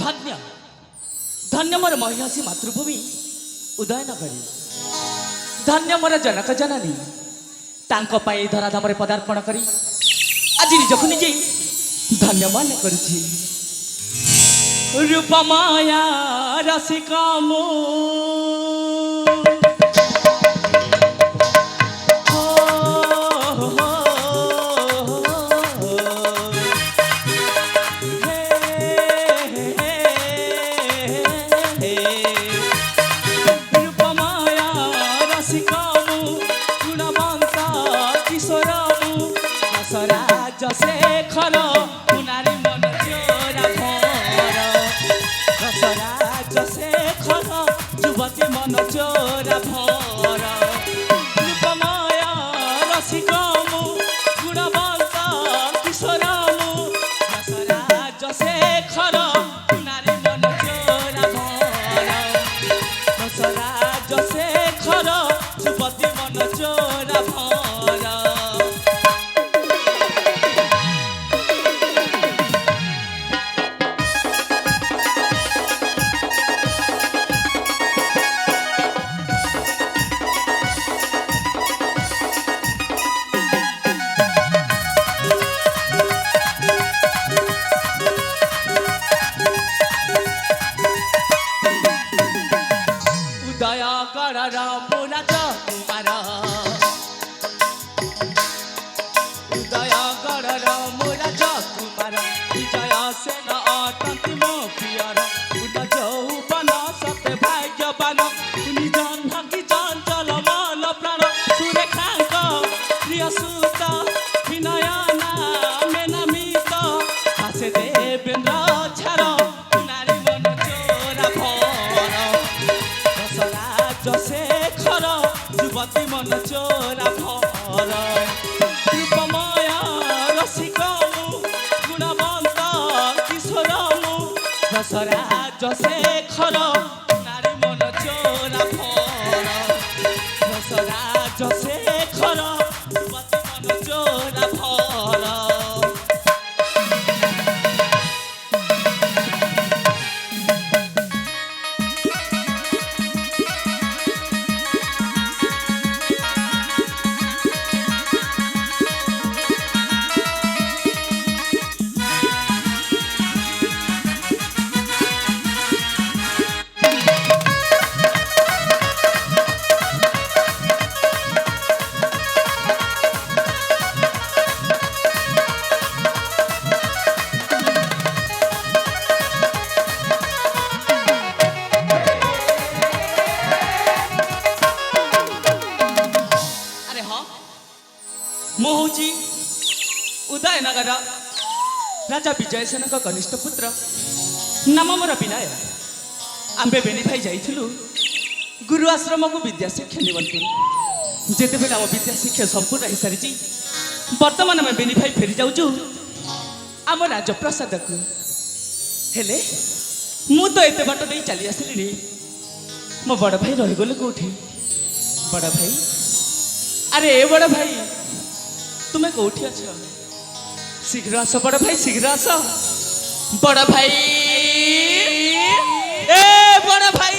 धन्य धन्य मोर महिषी मातृभूमि उदयनगरी धन्य मोर जनक जननी तांको पाई धराधाम पदार्पण करी आज निजक निजे धन्य मन करुछि रूपमाया रसिका मो शेखर कुनारी मन चोरा भर रसराज शेखर युवती मन चोरा भर रूपमय रसिकमु गुणवंत किशोरमु रसराज शेखर कुनारी मन चोरा भर रसराज शेखर युवती मन चोरा भर युवती मन चोरा भर रूपमय रसिकमु गुणवंत किशोरमु रसराज शेखर नारी मन चोरा भर रसराज शेखर युवती मन चोरा भर मोहूची उदयनगर राजा विजयसेन कनिष्ठ पुत्र नाम मोर विनय आंबे बेणी भाई जाइलु गुरु आश्रम को विद्या शिक्षा निमंत्रण जिते बेले आम विद्या शिक्षा संपूर्ण हो सारी बर्तमान आम बेणी भाई फेरी जाऊँ आम राजप्रसाद को हेले मु तो एत बाट नहीं चली आसली मो बड़ भाई रहीगले कौटी बड़ भाई अरे ए बड़ भाई तुम्हें कौटी अछ शीघ्र आस बड़ भाई शीघ्र आस बड़ भाई ए बड़ भाई